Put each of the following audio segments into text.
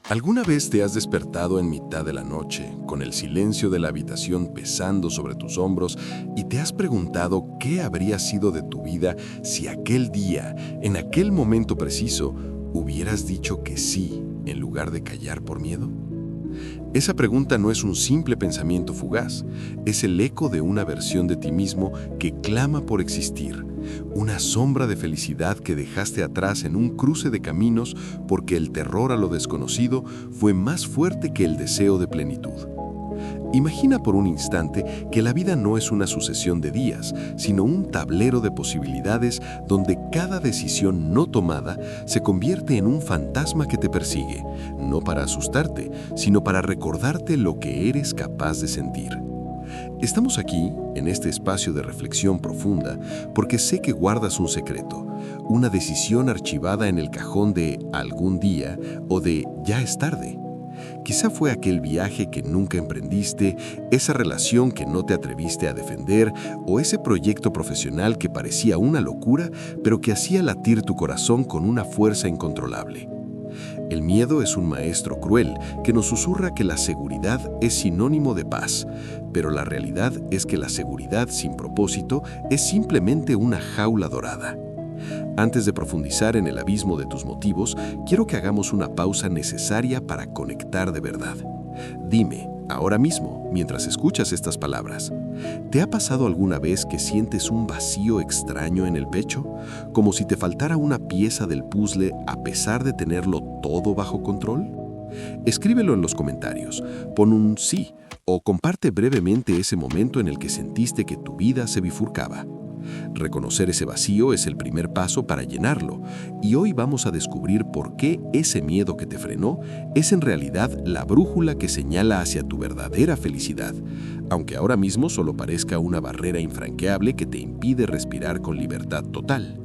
¿Alguna vez te has despertado en mitad de la noche, con el silencio de la habitación pesando sobre tus hombros, y te has preguntado qué habría sido de tu vida si aquel día, en aquel momento preciso, hubieras dicho que sí en lugar de callar por miedo? Esa pregunta no es un simple pensamiento fugaz, es el eco de una versión de ti mismo que clama por existir, una sombra de felicidad que dejaste atrás en un cruce de caminos porque el terror a lo desconocido fue más fuerte que el deseo de plenitud. Imagina por un instante que la vida no es una sucesión de días, sino un tablero de posibilidades donde cada decisión no tomada se convierte en un fantasma que te persigue, no para asustarte, sino para recordarte lo que eres capaz de sentir. Estamos aquí, en este espacio de reflexión profunda, porque sé que guardas un secreto, una decisión archivada en el cajón de algún día o de ya es tarde. Quizá fue aquel viaje que nunca emprendiste, esa relación que no te atreviste a defender o ese proyecto profesional que parecía una locura, pero que hacía latir tu corazón con una fuerza incontrolable. El miedo es un maestro cruel que nos susurra que la seguridad es sinónimo de paz, pero la realidad es que la seguridad sin propósito es simplemente una jaula dorada. Antes de profundizar en el abismo de tus motivos, quiero que hagamos una pausa necesaria para conectar de verdad. Dime, ahora mismo, mientras escuchas estas palabras, ¿te ha pasado alguna vez que sientes un vacío extraño en el pecho? Como si te faltara una pieza del puzzle a pesar de tenerlo todo bajo control. Escríbelo en los comentarios, pon un sí o comparte brevemente ese momento en el que sentiste que tu vida se bifurcaba. Reconocer ese vacío es el primer paso para llenarlo, y hoy vamos a descubrir por qué ese miedo que te frenó es en realidad la brújula que señala hacia tu verdadera felicidad, aunque ahora mismo solo parezca una barrera infranqueable que te impide respirar con libertad total.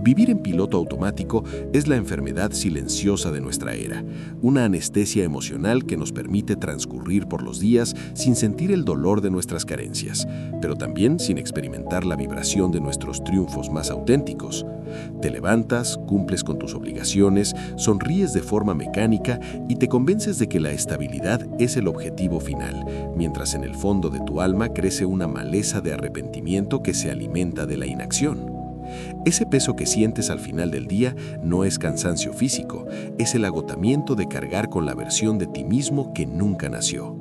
Vivir en piloto automático es la enfermedad silenciosa de nuestra era, una anestesia emocional que nos permite transcurrir por los días sin sentir el dolor de nuestras carencias, pero también sin experimentar la vibración de nuestros triunfos más auténticos. Te levantas, cumples con tus obligaciones, sonríes de forma mecánica y te convences de que la estabilidad es el objetivo final, mientras en el fondo de tu alma crece una maleza de arrepentimiento que se alimenta de la inacción. Ese peso que sientes al final del día no es cansancio físico, es el agotamiento de cargar con la versión de ti mismo que nunca nació.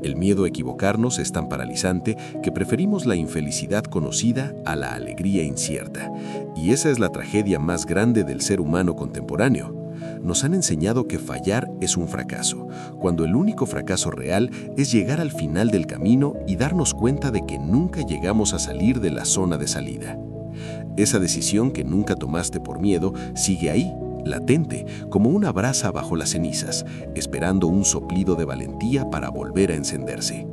El miedo a equivocarnos es tan paralizante que preferimos la infelicidad conocida a la alegría incierta. Y esa es la tragedia más grande del ser humano contemporáneo. Nos han enseñado que fallar es un fracaso, cuando el único fracaso real es llegar al final del camino y darnos cuenta de que nunca llegamos a salir de la zona de salida. Esa decisión que nunca tomaste por miedo sigue ahí, latente, como una brasa bajo las cenizas, esperando un soplido de valentía para volver a encenderse.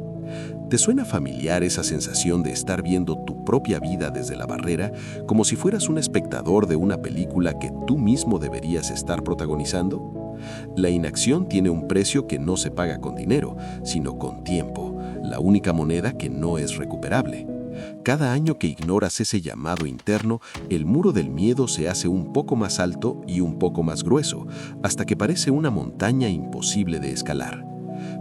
¿Te suena familiar esa sensación de estar viendo tu propia vida desde la barrera, como si fueras un espectador de una película que tú mismo deberías estar protagonizando? La inacción tiene un precio que no se paga con dinero, sino con tiempo, la única moneda que no es recuperable. Cada año que ignoras ese llamado interno, el muro del miedo se hace un poco más alto y un poco más grueso, hasta que parece una montaña imposible de escalar.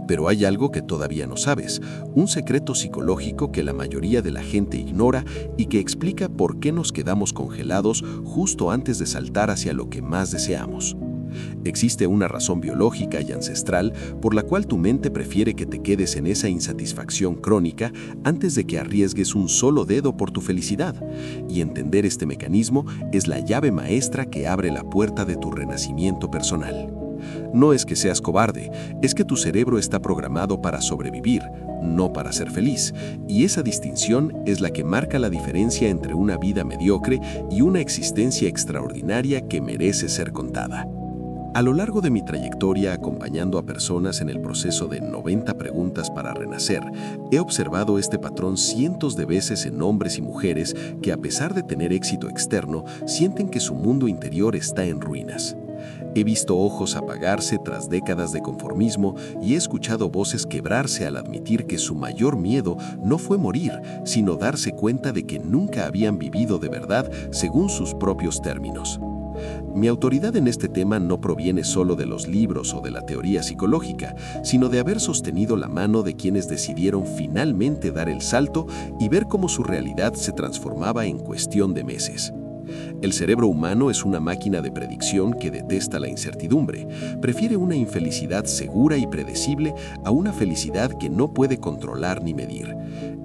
Pero hay algo que todavía no sabes, un secreto psicológico que la mayoría de la gente ignora y que explica por qué nos quedamos congelados justo antes de saltar hacia lo que más deseamos. Existe una razón biológica y ancestral por la cual tu mente prefiere que te quedes en esa insatisfacción crónica antes de que arriesgues un solo dedo por tu felicidad. Y entender este mecanismo es la llave maestra que abre la puerta de tu renacimiento personal. No es que seas cobarde, es que tu cerebro está programado para sobrevivir, no para ser feliz, y esa distinción es la que marca la diferencia entre una vida mediocre y una existencia extraordinaria que merece ser contada. A lo largo de mi trayectoria acompañando a personas en el proceso de 90 preguntas para renacer, he observado este patrón cientos de veces en hombres y mujeres que, a pesar de tener éxito externo, sienten que su mundo interior está en ruinas. He visto ojos apagarse tras décadas de conformismo y he escuchado voces quebrarse al admitir que su mayor miedo no fue morir, sino darse cuenta de que nunca habían vivido de verdad según sus propios términos. Mi autoridad en este tema no proviene solo de los libros o de la teoría psicológica, sino de haber sostenido la mano de quienes decidieron finalmente dar el salto y ver cómo su realidad se transformaba en cuestión de meses. El cerebro humano es una máquina de predicción que detesta la incertidumbre. Prefiere una infelicidad segura y predecible a una felicidad que no puede controlar ni medir.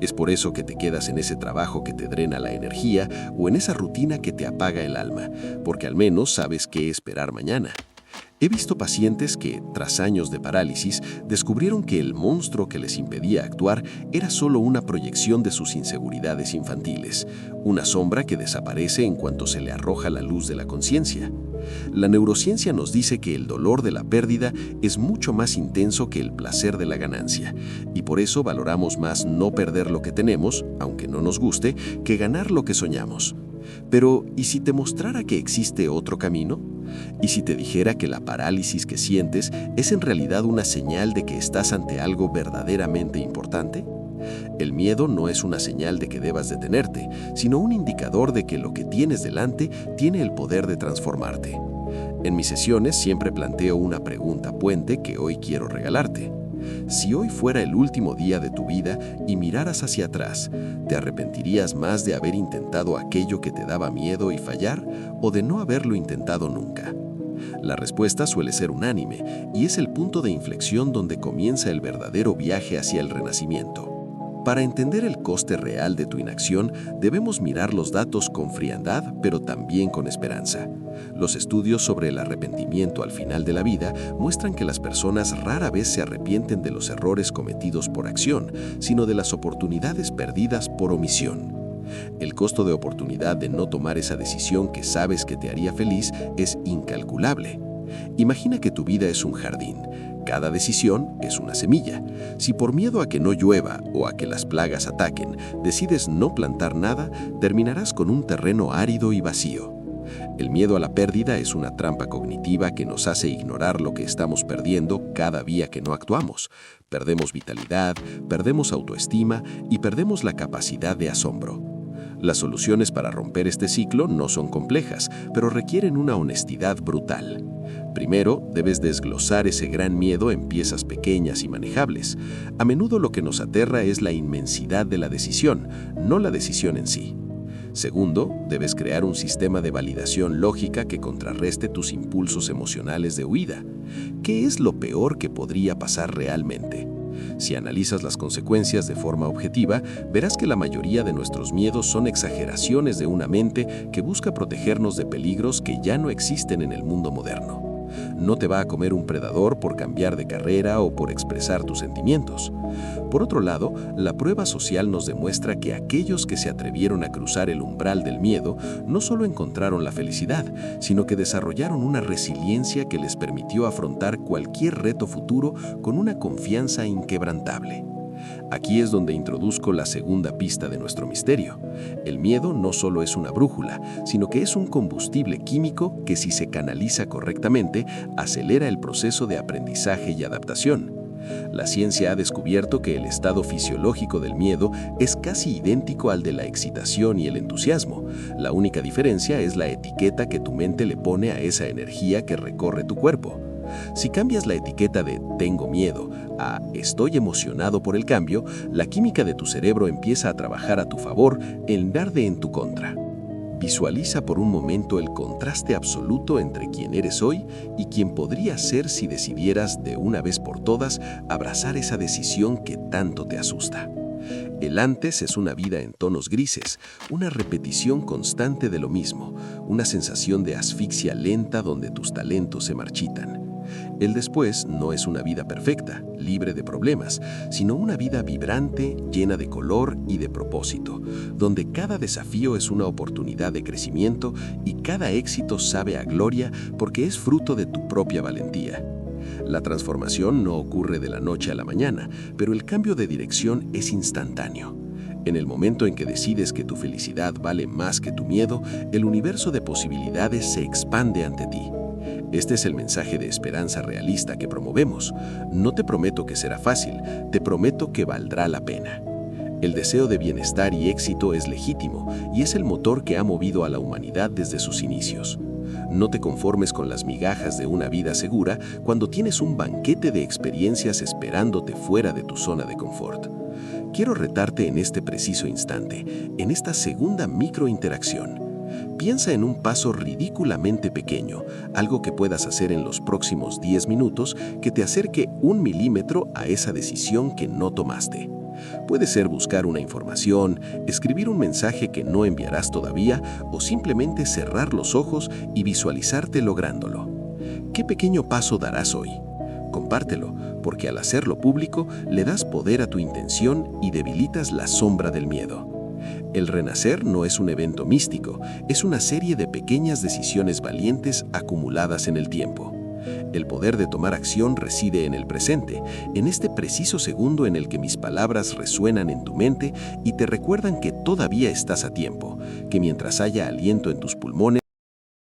Es por eso que te quedas en ese trabajo que te drena la energía o en esa rutina que te apaga el alma, porque al menos sabes qué esperar mañana. He visto pacientes que, tras años de parálisis, descubrieron que el monstruo que les impedía actuar era solo una proyección de sus inseguridades infantiles, una sombra que desaparece en cuanto se le arroja la luz de la conciencia. La neurociencia nos dice que el dolor de la pérdida es mucho más intenso que el placer de la ganancia, y por eso valoramos más no perder lo que tenemos, aunque no nos guste, que ganar lo que soñamos. Pero, ¿y si te mostrara que existe otro camino? ¿Y si te dijera que la parálisis que sientes es en realidad una señal de que estás ante algo verdaderamente importante? El miedo no es una señal de que debas detenerte, sino un indicador de que lo que tienes delante tiene el poder de transformarte. En mis sesiones siempre planteo una pregunta puente que hoy quiero regalarte. Si hoy fuera el último día de tu vida y miraras hacia atrás, ¿te arrepentirías más de haber intentado aquello que te daba miedo y fallar o de no haberlo intentado nunca? La respuesta suele ser unánime y es el punto de inflexión donde comienza el verdadero viaje hacia el renacimiento. Para entender el coste real de tu inacción, debemos mirar los datos con frialdad, pero también con esperanza. Los estudios sobre el arrepentimiento al final de la vida muestran que las personas rara vez se arrepienten de los errores cometidos por acción, sino de las oportunidades perdidas por omisión. El costo de oportunidad de no tomar esa decisión que sabes que te haría feliz es incalculable. Imagina que tu vida es un jardín. Cada decisión es una semilla. Si por miedo a que no llueva o a que las plagas ataquen, decides no plantar nada, terminarás con un terreno árido y vacío. El miedo a la pérdida es una trampa cognitiva que nos hace ignorar lo que estamos perdiendo cada día que no actuamos. Perdemos vitalidad, perdemos autoestima y perdemos la capacidad de asombro. Las soluciones para romper este ciclo no son complejas, pero requieren una honestidad brutal. Primero, debes desglosar ese gran miedo en piezas pequeñas y manejables. A menudo lo que nos aterra es la inmensidad de la decisión, no la decisión en sí. Segundo, debes crear un sistema de validación lógica que contrarreste tus impulsos emocionales de huida. ¿Qué es lo peor que podría pasar realmente? Si analizas las consecuencias de forma objetiva, verás que la mayoría de nuestros miedos son exageraciones de una mente que busca protegernos de peligros que ya no existen en el mundo moderno. No te va a comer un predador por cambiar de carrera o por expresar tus sentimientos. Por otro lado, la prueba social nos demuestra que aquellos que se atrevieron a cruzar el umbral del miedo no solo encontraron la felicidad, sino que desarrollaron una resiliencia que les permitió afrontar cualquier reto futuro con una confianza inquebrantable. Aquí es donde introduzco la segunda pista de nuestro misterio. El miedo no solo es una brújula, sino que es un combustible químico que, si se canaliza correctamente, acelera el proceso de aprendizaje y adaptación. La ciencia ha descubierto que el estado fisiológico del miedo es casi idéntico al de la excitación y el entusiasmo. La única diferencia es la etiqueta que tu mente le pone a esa energía que recorre tu cuerpo. Si cambias la etiqueta de "tengo miedo" a "estoy emocionado por el cambio", la química de tu cerebro empieza a trabajar a tu favor en lugar de en tu contra. Visualiza por un momento el contraste absoluto entre quien eres hoy y quien podrías ser si decidieras de una vez por todas abrazar esa decisión que tanto te asusta. El antes es una vida en tonos grises, una repetición constante de lo mismo, una sensación de asfixia lenta donde tus talentos se marchitan. El después no es una vida perfecta, libre de problemas, sino una vida vibrante, llena de color y de propósito, donde cada desafío es una oportunidad de crecimiento y cada éxito sabe a gloria porque es fruto de tu propia valentía. La transformación no ocurre de la noche a la mañana, pero el cambio de dirección es instantáneo. En el momento en que decides que tu felicidad vale más que tu miedo, el universo de posibilidades se expande ante ti. Este es el mensaje de esperanza realista que promovemos. No te prometo que será fácil, te prometo que valdrá la pena. El deseo de bienestar y éxito es legítimo y es el motor que ha movido a la humanidad desde sus inicios. No te conformes con las migajas de una vida segura cuando tienes un banquete de experiencias esperándote fuera de tu zona de confort. Quiero retarte en este preciso instante, en esta segunda microinteracción. Piensa en un paso ridículamente pequeño, algo que puedas hacer en los próximos 10 minutos que te acerque 1 milímetro a esa decisión que no tomaste. Puede ser buscar una información, escribir un mensaje que no enviarás todavía o simplemente cerrar los ojos y visualizarte lográndolo. ¿Qué pequeño paso darás hoy? Compártelo, porque al hacerlo público le das poder a tu intención y debilitas la sombra del miedo. El renacer no es un evento místico, es una serie de pequeñas decisiones valientes acumuladas en el tiempo. El poder de tomar acción reside en el presente, en este preciso segundo en el que mis palabras resuenan en tu mente y te recuerdan que todavía estás a tiempo, que mientras haya aliento en tus pulmones,